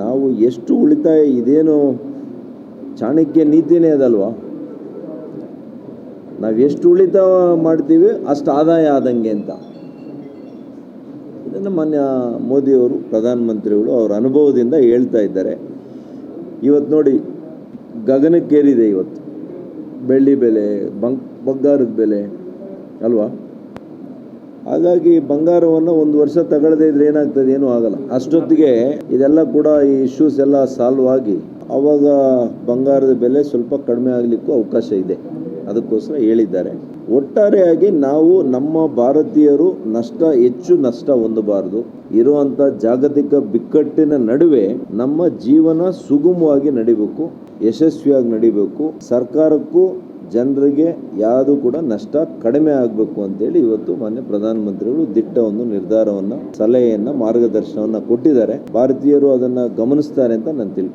ನಾವು ಎಷ್ಟು ಉಳಿತಾಯ, ಇದೇನು ಚಾಣಕ್ಯ ನೀತಿನೇ ಅದಲ್ವಾ, ನಾವು ಎಷ್ಟು ಉಳಿತಾಯ ಮಾಡ್ತೀವಿ ಅಷ್ಟು ಆದಾಯ ಆದಂಗೆ ಅಂತ. ಇದನ್ನು ಮಾನ್ಯ ಮೋದಿಯವರು, ಪ್ರಧಾನಮಂತ್ರಿಗಳು ಅವರ ಅನುಭವದಿಂದ ಹೇಳ್ತಾ ಇದ್ದಾರೆ. ಇವತ್ತು ನೋಡಿ, ಗಗನಕ್ಕೇರಿದೆ ಇವತ್ತು ಬೆಳ್ಳಿ ಬೆಲೆ, ಬಂಗಾರದ ಬೆಲೆ ಅಲ್ವಾ. ಹಾಗಾಗಿ ಬಂಗಾರವನ್ನು ಒಂದು ವರ್ಷ ತಗೊಳ್ಳದೇ ಇದ್ರೆ ಏನಾಗ್ತದೆ, ಏನೂ ಆಗಲ್ಲ. ಅಷ್ಟೊತ್ತಿಗೆ ಇದೆಲ್ಲ ಕೂಡ ಈ ಇಶ್ಯೂಸ್ ಎಲ್ಲ ಸಾಲ್ವ್ ಆಗಿ ಆವಾಗ ಬಂಗಾರದ ಬೆಲೆ ಸ್ವಲ್ಪ ಕಡಿಮೆ ಆಗಲಿಕ್ಕೂ ಅವಕಾಶ ಇದೆ. ಅದಕ್ಕೋಸ್ಕರ ಹೇಳಿದ್ದಾರೆ. ಒಟ್ಟಾರೆಯಾಗಿ ನಾವು ನಮ್ಮ ಭಾರತೀಯರು ಹೆಚ್ಚು ನಷ್ಟ ಹೊಂದಬಾರದು. ಇರುವಂಥ ಜಾಗತಿಕ ಬಿಕ್ಕಟ್ಟಿನ ನಡುವೆ ನಮ್ಮ ಜೀವನ ಸುಗಮವಾಗಿ ನಡಿಬೇಕು, ಯಶಸ್ವಿಯಾಗಿ ನಡಿಬೇಕು. ಸರ್ಕಾರಕ್ಕೂ ಜನರಿಗೆ ಯಾವುದು ಕೂಡ ನಷ್ಟ ಕಡಿಮೆ ಆಗಬೇಕು ಅಂತೇಳಿ ಇವತ್ತು ಮಾನ್ಯ ಪ್ರಧಾನಮಂತ್ರಿಗಳು ದಿಟ್ಟ ಒಂದು ನಿರ್ಧಾರವನ್ನು, ಸಲಹೆಯನ್ನು, ಮಾರ್ಗದರ್ಶನವನ್ನು ಕೊಟ್ಟಿದ್ದಾರೆ. ಭಾರತೀಯರು ಅದನ್ನು ಗಮನಿಸ್ತಾರೆ ಅಂತ ನಾನು ತಿಳ್ಕೊಂಡು